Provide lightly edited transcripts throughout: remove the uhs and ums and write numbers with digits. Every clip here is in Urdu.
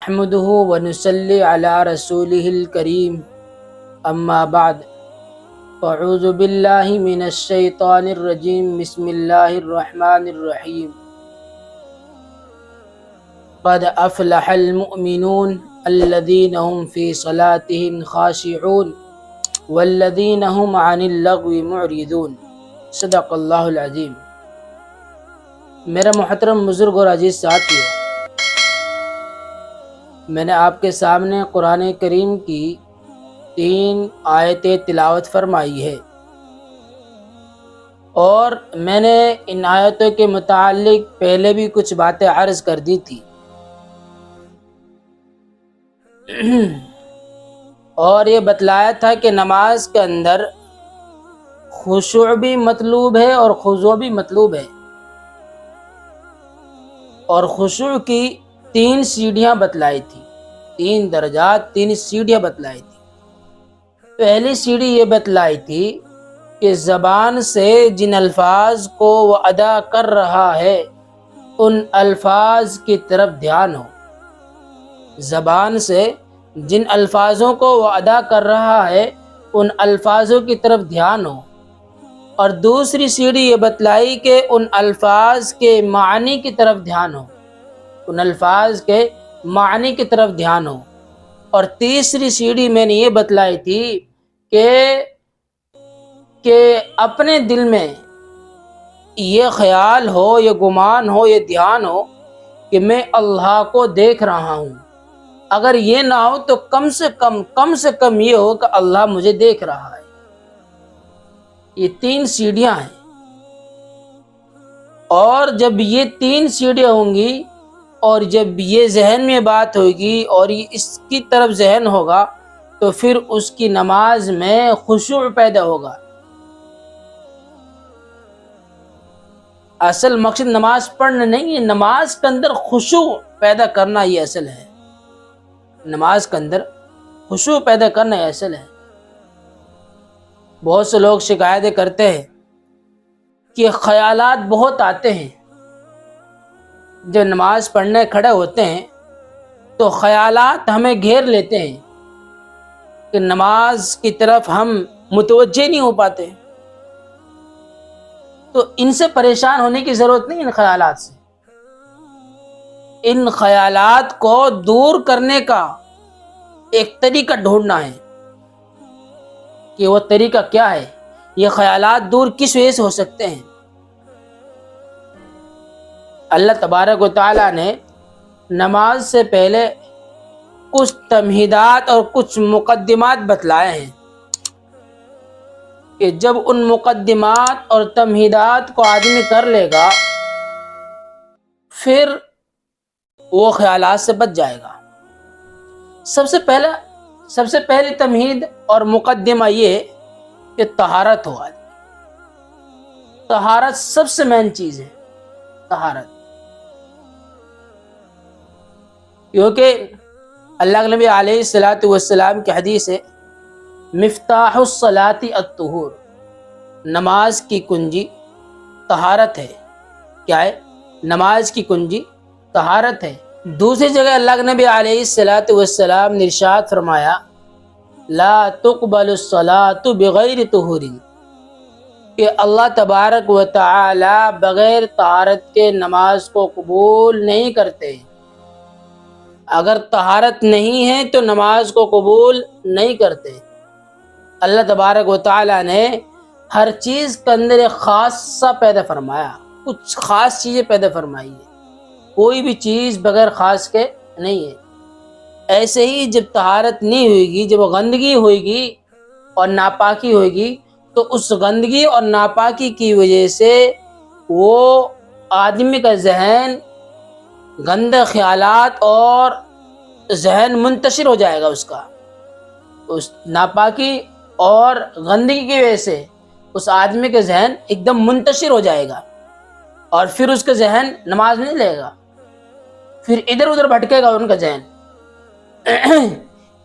نحمده ونصلي على رسوله الكريم اما بعد فاعوذ بالله من الشيطان الرجيم بسم الله الرحمن الرحيم قد افلح المؤمنون الذين هم في صلاتهم خاشعون والذين هم عن اللغو معرضون صدق اللہ العظیم۔ میرا محترم بزرگ اور عزیز ساتھیو، میں نے آپ کے سامنے قرآن کریم کی 3 آیتیں تلاوت فرمائی ہے، اور میں نے ان آیتوں کے متعلق پہلے بھی کچھ باتیں عرض کر دی تھی، اور یہ بتلایا تھا کہ نماز کے اندر خشوع بھی مطلوب ہے اور خضوع بھی مطلوب ہے، اور خشوع کی 3 سیڑھیاں بتلائی تھی، 3 درجات، 3 سیڑھیاں بتلائی تھی۔ پہلی سیڑھی یہ بتلائی تھی کہ زبان سے جن الفاظ کو وہ ادا کر رہا ہے ان الفاظ کی طرف دھیان ہو، زبان سے جن الفاظوں کو وہ ادا کر رہا ہے ان الفاظوں کی طرف دھیان ہو، اور دوسری سیڑھی یہ بتلائی کہ ان الفاظ کے معنی کی طرف دھیان ہو، ان الفاظ کے معنی کی طرف دھیان ہو، اور تیسری سیڑھی میں نے یہ بتلائی تھی کہ اپنے دل میں یہ خیال ہو، یہ گمان ہو، یہ دھیان ہو کہ میں اللہ کو دیکھ رہا ہوں۔ اگر یہ نہ ہو تو کم سے کم یہ ہو کہ اللہ مجھے دیکھ رہا ہے۔ یہ 3 سیڑھیاں ہیں، اور جب یہ 3 سیڑھیاں ہوں گی اور جب یہ ذہن میں بات ہوگی اور یہ اس کی طرف ذہن ہوگا تو پھر اس کی نماز میں خشوع پیدا ہوگا۔ اصل مقصد نماز پڑھنا نہیں ہے، نماز کے اندر خشوع پیدا کرنا یہ اصل ہے، نماز کے اندر خشوع پیدا کرنا یہ اصل ہے۔ بہت سے لوگ شکایتیں کرتے ہیں کہ خیالات بہت آتے ہیں، جب نماز پڑھنے کھڑے ہوتے ہیں تو خیالات ہمیں گھیر لیتے ہیں کہ نماز کی طرف ہم متوجہ نہیں ہو پاتے۔ تو ان سے پریشان ہونے کی ضرورت نہیں، ان خیالات سے۔ ان خیالات کو دور کرنے کا ایک طریقہ ڈھونڈنا ہے کہ وہ طریقہ کیا ہے، یہ خیالات دور کس وجہ سے ہو سکتے ہیں۔ اللہ تبارک و تعالیٰ نے نماز سے پہلے کچھ تمہیدات اور کچھ مقدمات بتلائے ہیں کہ جب ان مقدمات اور تمہیدات کو آدمی کر لے گا پھر وہ خیالات سے بچ جائے گا۔ سب سے پہلی تمہید اور مقدمہ یہ کہ طہارت ہو آدمی۔ طہارت سب سے مین چیز ہے، طہارت، کیونکہ اللہ کے نبی علیہ الصلوۃ والسلام کی حدیث ہے مفتاح الصلاۃ الطہور، نماز کی کنجی طہارت ہے۔ کیا ہے؟ نماز کی کنجی طہارت ہے۔ دوسری جگہ اللہ کے نبی علیہ الصلوۃ والسلام نے ارشاد فرمایا لا تقبل الصلاۃ بغیر طہور، کہ اللہ تبارک و تعالی بغیر طہارت کے نماز کو قبول نہیں کرتے۔ اگر طہارت نہیں ہے تو نماز کو قبول نہیں کرتے۔ اللہ تبارک و تعالی نے ہر چیز کے اندر ایک خاصہ پیدا فرمایا، کچھ خاص چیزیں پیدا فرمائی ہے، کوئی بھی چیز بغیر خاص کے نہیں ہے۔ ایسے ہی جب طہارت نہیں ہوئے گی، جب گندگی ہوئے گی اور ناپاکی ہوئے گی تو اس گندگی اور ناپاکی کی وجہ سے وہ آدمی کا ذہن گندے خیالات اور ذہن منتشر ہو جائے گا، اس کا اس ناپاکی اور گندگی کی وجہ سے اس آدمی کا ذہن ایک دم منتشر ہو جائے گا، اور پھر اس کا ذہن نماز نہیں لے گا، پھر ادھر ادھر بھٹکے گا ان کا ذہن۔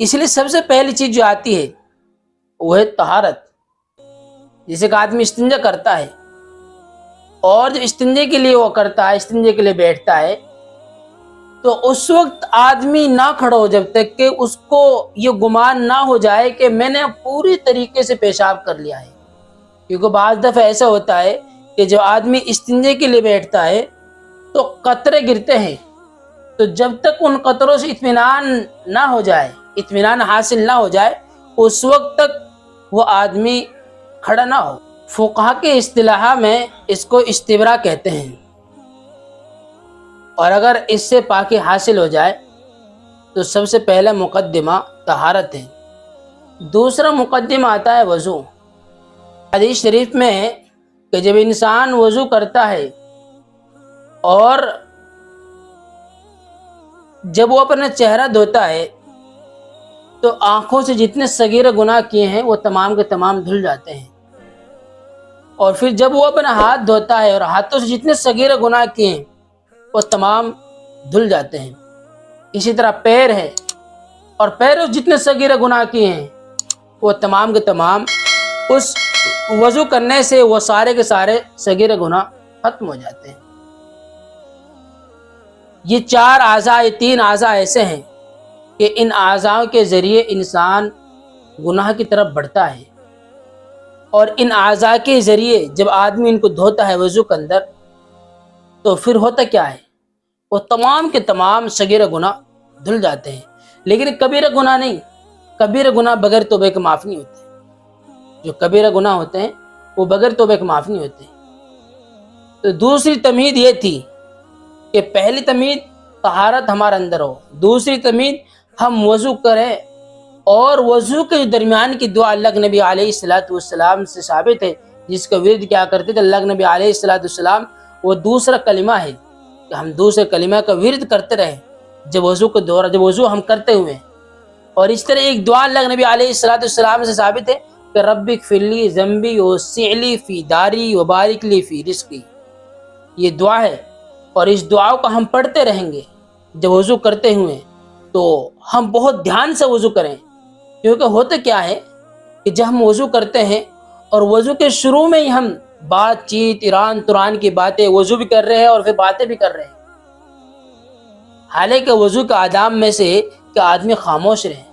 اس لیے سب سے پہلی چیز جو آتی ہے وہ ہے طہارت۔ جیسے کہ آدمی استنجا کرتا ہے، اور جو استنجے کے لیے وہ کرتا ہے، استنجے کے لیے بیٹھتا ہے، تو اس وقت آدمی نہ کھڑا ہو جب تک کہ اس کو یہ گمان نہ ہو جائے کہ میں نے پوری طریقے سے پیشاب کر لیا ہے. کیونکہ بعض دفعہ ایسا ہوتا ہے کہ جب آدمی استنجے کے لیے بیٹھتا ہے تو قطرے گرتے ہیں، تو جب تک ان قطروں سے اطمینان نہ ہو جائے، اطمینان حاصل نہ ہو جائے، اس وقت تک وہ آدمی کھڑا نہ ہو. فقہا کے اصطلاح میں اس کو استبرا کہتے ہیں. اور اگر اس سے پاکی حاصل ہو جائے تو سب سے پہلا مقدمہ طہارت ہے. دوسرا مقدمہ آتا ہے وضو. حدیث شریف میں ہے کہ جب انسان وضو کرتا ہے اور جب وہ اپنا چہرہ دھوتا ہے تو آنکھوں سے جتنے صغیر گناہ کیے ہیں وہ تمام کے تمام دھل جاتے ہیں. اور پھر جب وہ اپنا ہاتھ دھوتا ہے اور ہاتھوں سے جتنے صغیر گناہ کیے ہیں وہ تمام دھل جاتے ہیں. اسی طرح پیر ہے، اور پیروں جتنے صغیر گناہ کیے ہیں وہ تمام کے تمام اس وضو کرنے سے وہ سارے کے سارے صغیر گناہ ختم ہو جاتے ہیں. یہ چار اعضاء، یہ تین اعضاء ایسے ہیں کہ ان اعضاء کے ذریعے انسان گناہ کی طرف بڑھتا ہے، اور ان اعضاء کے ذریعے جب آدمی ان کو دھوتا ہے وضو کے اندر تو پھر ہوتا کیا ہے، وہ تمام کے تمام صغیر گناہ دھل جاتے ہیں. لیکن کبیرہ گناہ نہیں، کبیرہ گناہ بغیر توبہ کے معاف نہیں ہوتے. جو کبیرہ گناہ ہوتے ہیں وہ بغیر توبہ کے معاف نہیں ہوتے. تو دوسری تمہید یہ تھی کہ پہلی تمہید طہارت ہمارے اندر ہو، دوسری تمہید ہم وضو کریں، اور وضو کے درمیان کی دعا اللہ کے نبی علیہ السلام سے ثابت ہے، جس کا ورد کیا کرتے تھے اللہ کے نبی علیہ السلام. وہ دوسرا کلمہ ہے کہ ہم دوسرے کلمہ کا ورد کرتے رہیں جب وضو کے دوران، جب وضو ہم کرتے ہوئے. اور اس طرح ایک دعا اللہ کے نبی علیہ السلام سے ثابت ہے کہ رب اغفر لی ذنبی وسع لی فی داری وبارک لی فی رزقی. یہ دعا ہے، اور اس دعا کو ہم پڑھتے رہیں گے جب وضو کرتے ہوئے. تو ہم بہت دھیان سے وضو کریں، کیونکہ ہوتا کیا ہے کہ جب ہم وضو کرتے ہیں اور وضو کے شروع میں ہی ہم بات چیت ایران تران کی باتیں، وضو بھی کر رہے ہیں اور پھر باتیں بھی کر رہے ہیں. حالانکہ وضو کے آداب میں سے کہ آدمی خاموش رہے،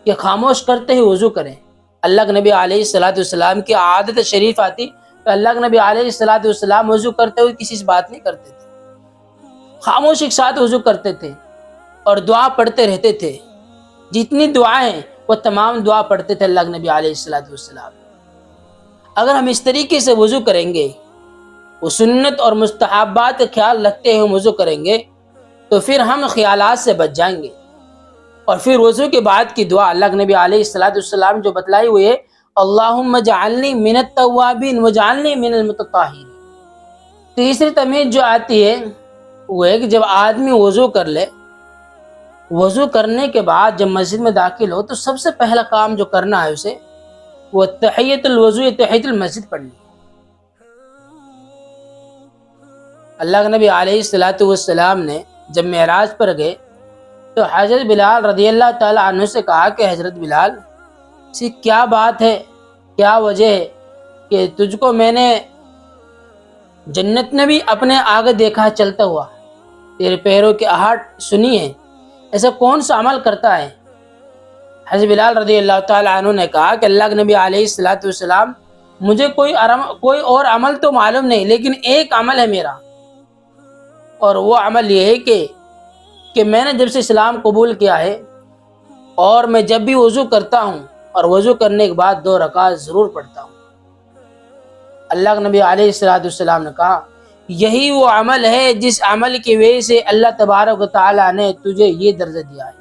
کہ خاموش کرتے ہی وضو کریں. اللہ کے نبی علیہ السلام کی عادت شریف آتی کہ اللہ کے نبی علیہ السلام وضو کرتے ہوئے کسی سے بات نہیں کرتے تھے، خاموش ایک ساتھ وضو کرتے تھے اور دعا پڑھتے رہتے تھے. جتنی دعائیں وہ تمام دعا پڑھتے تھے اللہ کے نبی علیہ السلام. اگر ہم اس طریقے سے وضو کریں گے، وہ سنت اور مستحبات کا خیال رکھتے ہوئے وضو کریں گے، تو پھر ہم خیالات سے بچ جائیں گے. اور پھر وضو کے بعد کی دعا اللہ کے نبی علیہ السلام جو بتلائی ہوئی ہے، اللہم اجعلنی من التوابین وجعلنی من المتطہرین. تیسری تمہید جو آتی ہے وہ ہے کہ جب آدمی وضو کر لے، وضو کرنے کے بعد جب مسجد میں داخل ہو تو سب سے پہلا کام جو کرنا ہے اسے وہ تحیۃ الوضو، تحیۃ المسجد پڑھنی. اللہ کے نبی علیہ السلام نے جب معراج پر گئے تو حضرت بلال رضی اللہ تعالی عنہ سے کہا کہ حضرت بلال، کیا بات ہے، کیا وجہ ہے کہ تجھ کو میں نے جنت میں بھی اپنے آگے دیکھا چلتا ہوا، تیرے پیروں کی آہٹ سنی ہے، ایسا کون سا عمل کرتا ہے؟ حضرت بلال رضی اللہ تعالی عنہ نے کہا کہ اللہ کے نبی علیہ السلام، مجھے کوئی اور عمل تو معلوم نہیں، لیکن ایک عمل ہے میرا، اور وہ عمل یہ ہے کہ میں نے جب سے اسلام قبول کیا ہے اور میں جب بھی وضو کرتا ہوں اور وضو کرنے کے بعد 2 رکعت ضرور پڑھتا ہوں. اللہ کے نبی علیہ السلام نے کہا یہی وہ عمل ہے جس عمل کی وجہ سے اللہ تبارک و تعالیٰ نے تجھے یہ درجہ دیا ہے.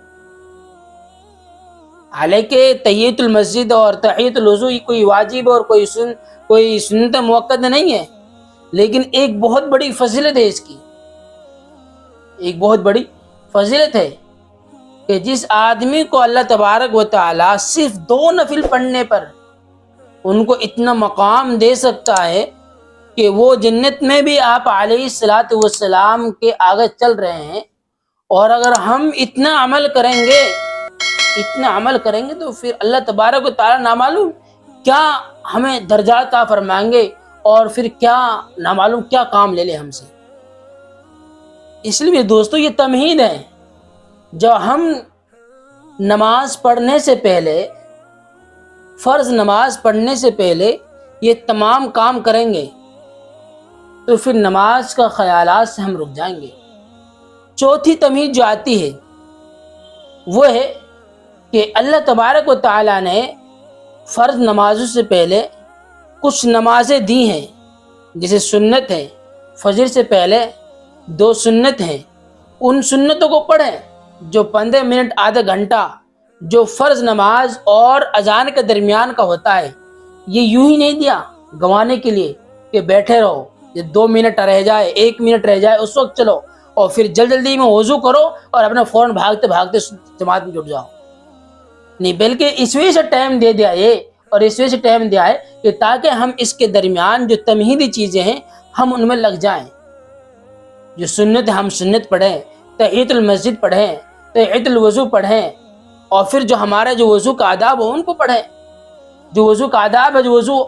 حالانکہ تحیۃ المسجد اور تحیۃ الوضو کوئی واجب اور کوئی سنت موقت نہیں ہے، لیکن ایک بہت بڑی فضیلت ہے اس کی، ایک بہت بڑی فضیلت ہے کہ جس آدمی کو اللہ تبارک و تعالیٰ صرف 2 نفل پڑھنے پر ان کو اتنا مقام دے سکتا ہے کہ وہ جنت میں بھی آپ علیہ السلام کے آگے چل رہے ہیں. اور اگر ہم اتنا عمل کریں گے تو پھر اللہ تبارک و تعالیٰ نامعلوم کیا ہمیں درجات عطا فرمائیں گے، اور پھر کیا نامعلوم کیا کام لے لے ہم سے. اس لیے دوستو یہ تمہید ہے، جب ہم نماز پڑھنے سے پہلے، فرض نماز پڑھنے سے پہلے یہ تمام کام کریں گے تو پھر نماز کا خیالات سے ہم رک جائیں گے۔ چوتھی تمہید جو آتی ہے وہ ہے کہ اللہ تبارک و تعالیٰ نے فرض نمازوں سے پہلے کچھ نمازیں دی ہیں، جیسے سنت ہے، فجر سے پہلے 2 سنت ہیں، ان سنتوں کو پڑھیں جو 15 منٹ آدھا گھنٹہ جو فرض نماز اور اذان کے درمیان کا ہوتا ہے، یہ یوں ہی نہیں دیا گنوانے کے لیے کہ بیٹھے رہو، یہ 2 منٹ رہ جائے، 1 منٹ رہ جائے اس وقت چلو اور پھر جلدی میں وضو کرو اور اپنا فوراً بھاگتے بھاگتے جماعت میں جٹ جاؤ۔ نہیں، بلکہ اس وجہ سے ٹائم دے دیا یہ، اور اس وجہ سے ٹائم دیا ہے کہ تاکہ ہم اس کے درمیان جو تمہیدی چیزیں ہیں ہم ان میں لگ جائیں۔ جو سنت ہے ہم سنت پڑھیں، تحیۃ المسجد پڑھیں، تحیۃ الوضو پڑھیں، اور پھر جو ہمارا جو وضو کا آداب ہو ان کو پڑھیں۔ جو وضو کا آداب ہے، جو وضو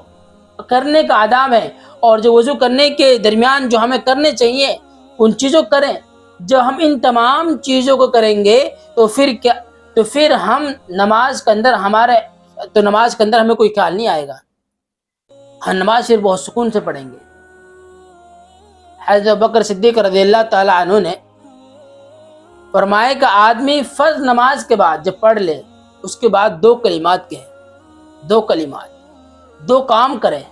کرنے کا آداب ہے، اور جو وضو کرنے کے درمیان جو ہمیں کرنے چاہیے ان چیزوں کو کریں۔ جب ہم ان تمام چیزوں کو کریں گے تو پھر ہم نماز کے اندر ہمیں کوئی خیال نہیں آئے گا، ہم نماز پھر بہت سکون سے پڑھیں گے۔ حضرت ابوبکر صدیق رضی اللہ تعالی عنہ نے فرمایا کہ آدمی فرض نماز کے بعد جب پڑھ لے اس کے بعد 2 کلمات کہے، 2 کلمات، 2 کام کرے۔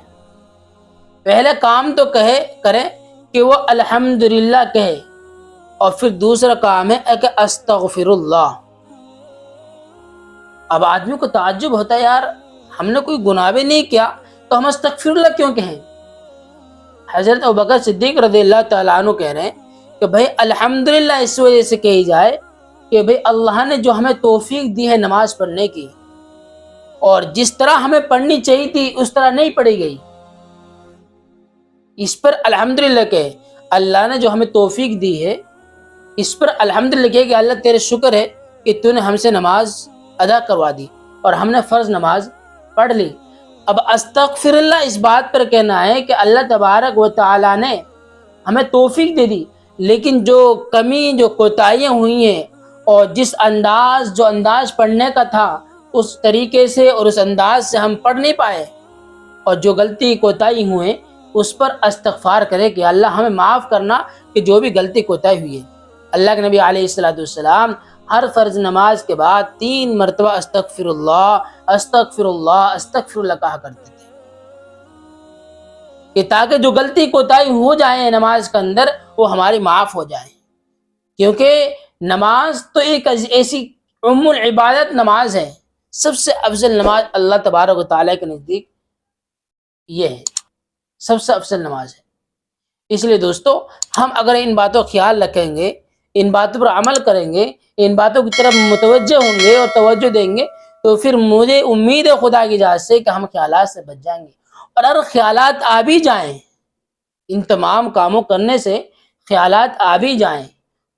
پہلے کام تو کرے کہ وہ الحمدللہ کہے، اور پھر دوسرا کام ہے کہ استغفر اللہ۔ اب آدمی کو تعجب ہوتا ہے، یار ہم نے کوئی گناہ بھی نہیں کیا تو ہم استغفر اللہ کیوں کہیں؟ حضرت ابوبکر صدیق رضی اللہ تعالیٰ عنہ کہہ رہے ہیں کہ بھائی الحمدللہ اس وجہ سے کہی جائے کہ بھائی اللہ نے جو ہمیں توفیق دی ہے نماز پڑھنے کی، اور جس طرح ہمیں پڑھنی چاہیے تھی اس طرح نہیں پڑھی گئی، اس پر الحمدللہ کہے۔ اللہ نے جو ہمیں توفیق دی ہے اس پر الحمدللہ کہے کہ اللہ تیرے شکر ہے کہ تو نے ہم سے نماز ادا کروا دی اور ہم نے فرض نماز پڑھ لی۔ اب استغفر اللہ اس بات پر کہنا ہے کہ اللہ تبارک و تعالیٰ نے ہمیں توفیق دے دی، لیکن جو کمی، جو کوتاہیاں ہوئی ہیں، اور جس انداز پڑھنے کا تھا اس طریقے سے اور اس انداز سے ہم پڑھ نہیں پائے، اور جو غلطی کوتاہی ہوئے اس پر استغفار کرے کہ اللہ ہمیں معاف کرنا کہ جو بھی غلطی کوتاہی ہوئی ہے۔ اللہ کے نبی علیہ السلام ہر فرض نماز کے بعد 3 مرتبہ استغفر اللہ استغفر اللہ استغفر اللہ کہا کرتے تھے، کہ تاکہ جو غلطی کوتاہی ہو جائے نماز کے اندر وہ ہماری معاف ہو جائے، کیونکہ نماز تو ایک ایسی العبادت نماز ہے، سب سے افضل نماز اللہ تبارک و تعالیٰ کے نزدیک یہ ہے، سب سے افضل نماز ہے۔ اس لیے دوستو ہم اگر ان باتوں کا خیال رکھیں گے، ان باتوں پر عمل کریں گے، ان باتوں کی طرف متوجہ ہوں گے اور توجہ دیں گے، تو پھر مجھے امید ہے خدا کی اجازت سے کہ ہم خیالات سے بچ جائیں گے۔ اور اگر خیالات آ بھی جائیں، ان تمام کاموں کرنے سے خیالات آ بھی جائیں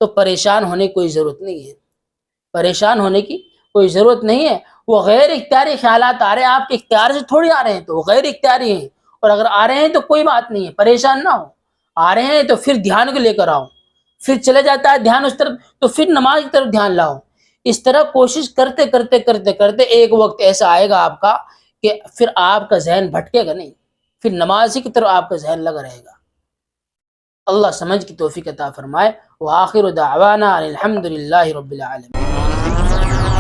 تو پریشان ہونے کی کوئی ضرورت نہیں ہے، پریشان ہونے کی کوئی ضرورت نہیں ہے۔ وہ غیر اختیاری خیالات آ رہے ہیں، آپ کے اختیار سے تھوڑی آ رہے ہیں، تو وہ غیر اختیاری ہیں، اور اگر آ رہے ہیں تو کوئی بات نہیں ہے، پریشان نہ ہو۔ آ رہے ہیں تو پھر دھیان کو لے کر آؤ، پھر چلے جاتا ہے دھیان اس طرف تو پھر نماز کی طرف دھیان لاؤ۔ اس طرح کوشش کرتے کرتے کرتے کرتے ایک وقت ایسا آئے گا آپ کا کہ پھر آپ کا ذہن بھٹکے گا نہیں، پھر نماز کی طرف آپ کا ذہن لگا رہے گا۔ اللہ سمجھ کی توفیق عطا فرمائے۔ وآخر دعوانا الحمد للہ رب العالمین۔